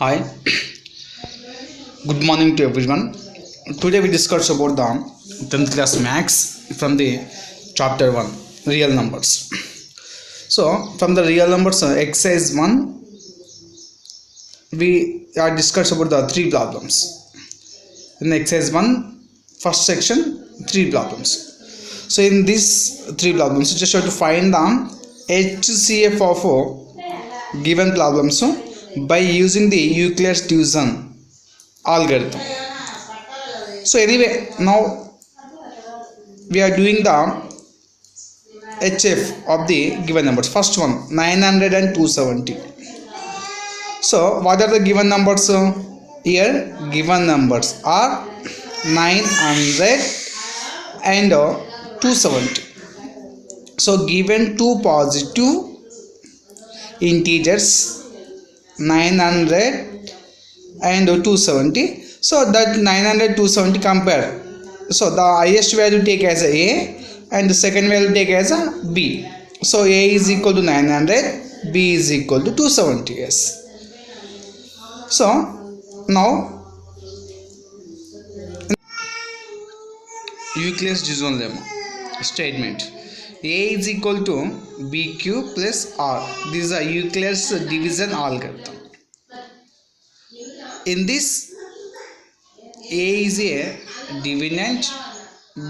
Hi, good morning to everyone. Today we discuss about the 10th class maths from the chapter 1 real numbers. So, from the real numbers exercise 1 we are discussed about the three problems. In exercise 1 first section three problems. So, in these three problems you just have to find the HCF of given problems by using the Euclid's division algorithm. So anyway, now we are doing the HF of the given numbers. First one 900 and 270. So what are the given numbers here? Given numbers are 900 and 270. So given two positive integers 900 and 270. So that 900 270 compare. So the highest value take as a and the second value take as a b. So a is equal to 900, b is equal to 270. Yes. So now Euclid's division lemma statement a is equal to bq plus r. This is a Euclid's division algorithm. In this, a is a dividend,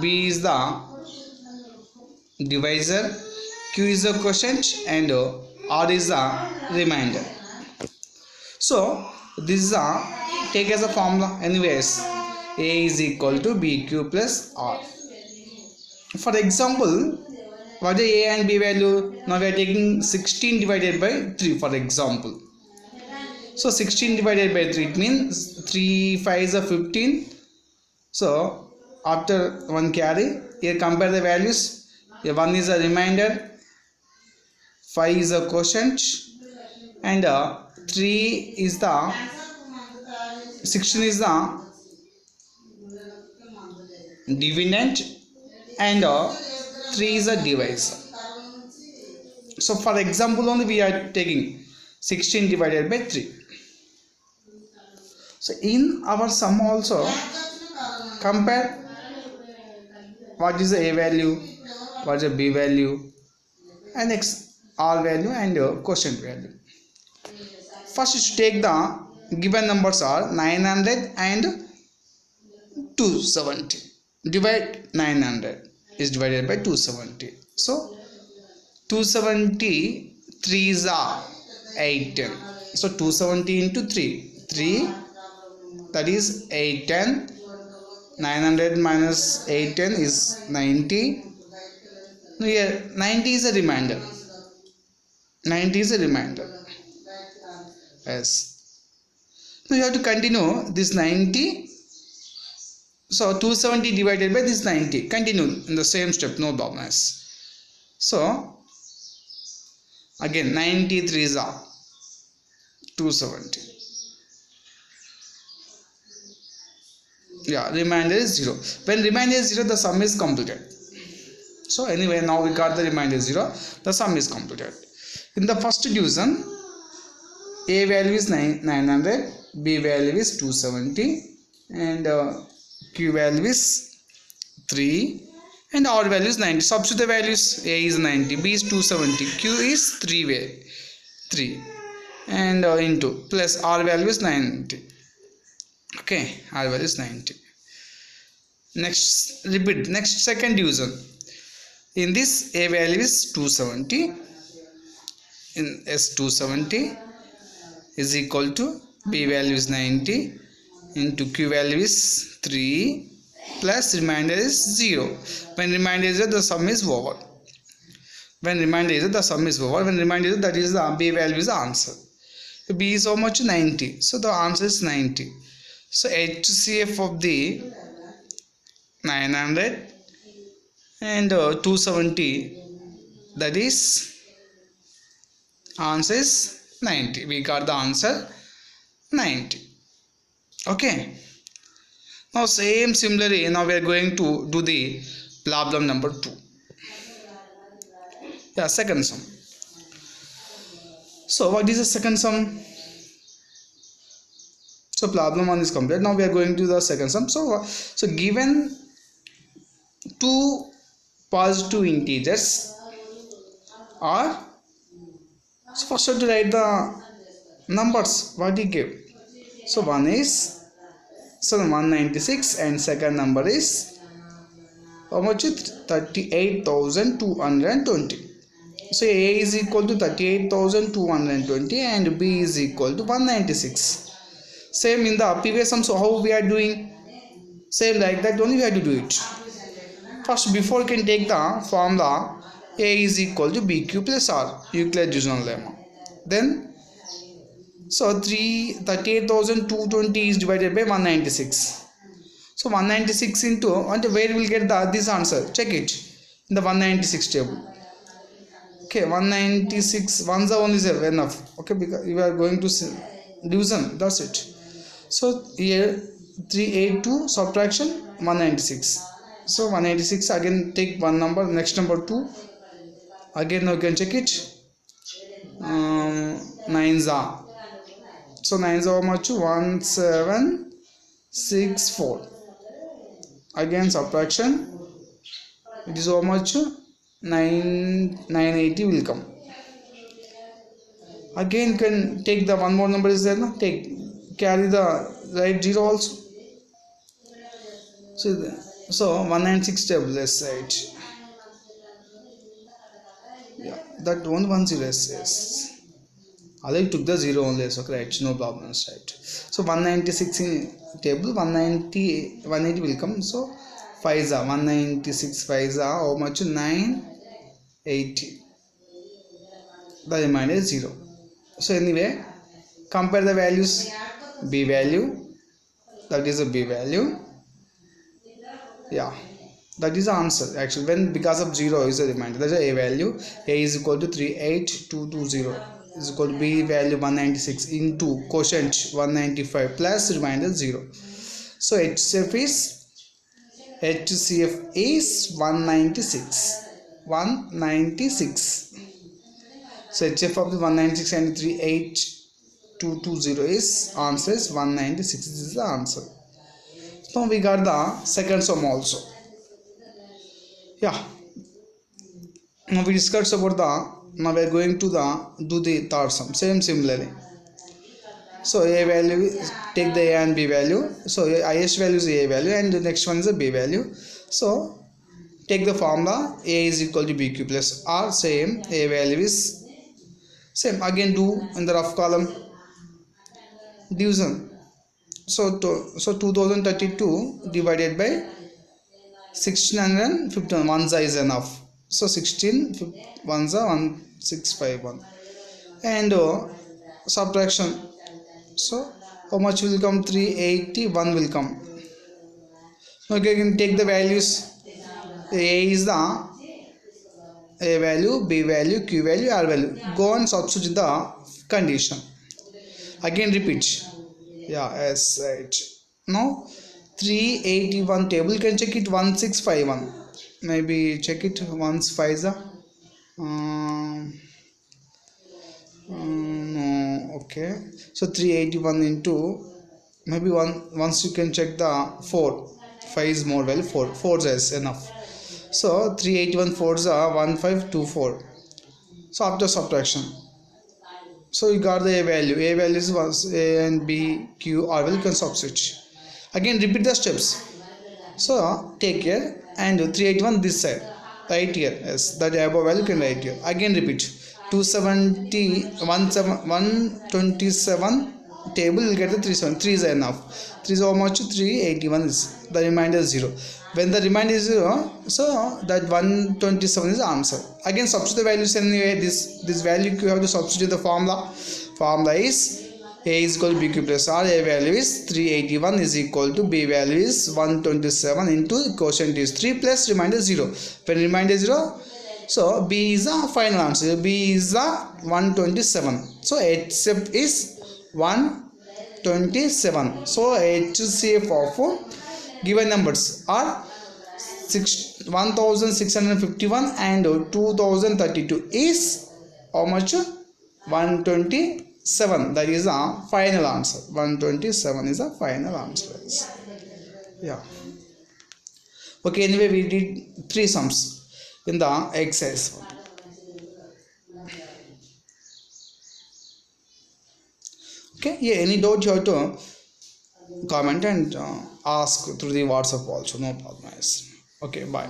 b is the divisor, q is the quotient, and r is the remainder. So this is a take as a formula. Anyways, a is equal to bq plus r. For example, what is a and b value? Now we are taking 16 divided by 3 for example. So 16 divided by 3, it means 3 5 is 15. So after one carry, here compare the values. Here 1 is a remainder, 5 is a quotient, and 3 is the 16 is the dividend, and 3 is a divisor. So for example only we are taking 16 divided by 3. So in our sum also compare what is the a value, what is the b value, and r value and quotient value. First you should take the given numbers are 900 and 270. Divide 900 is divided by 270. So 270 3 is 810. So 270 into 3 that is 810. 900 minus 810 is 90. Here 90 is a remainder. 90 is a remainder. Yes. Now you have to continue this 90. So 270 divided by this 90. Continue in the same step, no problem. So again 93 is 270. Yeah, remainder is 0. When remainder is 0, the sum is completed. So anyway, now we got the remainder 0. The sum is completed. In the first division, a value is 900, b value is 270, and q value is 3, and r value is 90. Substitute the values. A is 90, b is 270, q is 3, and into plus r value is 90. Okay, r value is 90. Next, repeat. Next second division. In this, a value is 270. In S 270 is equal to b value is 90 into q value is 3 plus remainder is 0. When remainder is 0, the sum is over. When remainder is 0, the sum is over. When remainder is 0, that is the b value is the answer. B is how much? 90. So the answer is 90. So HCF of the 900 and 270, that is answer is 90. We got the answer 90. Okay. Now similarly, now we are going to do the problem number 2. Yeah, second sum. So what is the second sum? So problem 1 is complete. Now we are going to the second sum. So given two positive integers are, so first you have to write the numbers what he gave. So one is 196 and second number is how much? 38,220. So A is equal to 38,220 and B is equal to 196. Same in the previous sum. So how we are doing? Same like that only we have to do it. First, before you can take the formula A is equal to BQ plus R, Euclid's divisional lemma. Then so 38,220 is divided by 196. So 196 into, and where we will get this answer? Check it in the 196 table. Okay, 196 ones are only enough. Okay, because we are going to division, that's it. So here 382 subtraction 196. So 196 again take one number, next number 2. Again now you can check it. 9s are. So 9s are how much? 1764. Again subtraction. It is how much? 980 will come. Again you can take the one more number is there, no? Carry the right 0 also. So 196 table, let's say it. Yeah, that 110 is yes. I took the 0 only, so correct, no problems, right? So 196 in table, 180 will come. So 5s are 196, 5s are how much? 980. The remainder is 0. So anyway, compare the values. B value, that is a B value. Yeah, that is the answer actually. When because of 0 is a remainder, that is a value. A is equal to 38220 is equal to B value 196 into quotient 195 plus remainder 0. So HCF is 196. So HCF of the 196 and 38220 is answer is 196. This is the answer. Now we got the second sum also. Yeah. Now we discussed about the. Now we are going to do the third sum. Similarly. So A value, take the A and B value. So highest value is A value and the next one is a B value. So take the formula A is equal to BQ plus R. Same, A value is same. Again do in the rough column division. So 2032 divided by 1651. Ones is enough. So 16 ones are 1651 and subtraction. So how much will come? 381 will come. Okay, you can take the values. A is the A value, B value, Q value, R value. Go and substitute the condition. Again repeat. Yeah, yes, right. Now 381 table, you can check it 1651. Maybe check it once 5s are. No, okay. So 381 into maybe once you can check the 4. 5 is more value, 4 is enough. So 381 4s are 1524. So after subtraction, so you got the A value. A values was A and B, Q, R value, can substitute. Again repeat the steps. So take here and 381 this side, right here. Yes, that above value can write here. Again repeat. 127 table, you get the 3 is enough. 3 is how much? 381 is the remainder is 0. When the remainder is 0, so that 127 is the answer. Again substitute the values anyway. This value you have to substitute the formula. Formula is A is equal to BQ plus R. A value is 381 is equal to B value is 127 into quotient is 3 plus remainder 0. When remainder is 0, so B is the final answer. B is the 127. So HCF is 127. So HCF of given numbers are 1651 and 2032 is how much? 127. 7, that is the final answer. 127 is the final answer. Yeah. Okay, anyway, we did 3 sums in the exercise 1. Okay, yeah, any doubt you have to comment and ask through the WhatsApp also, no problem. Okay, bye.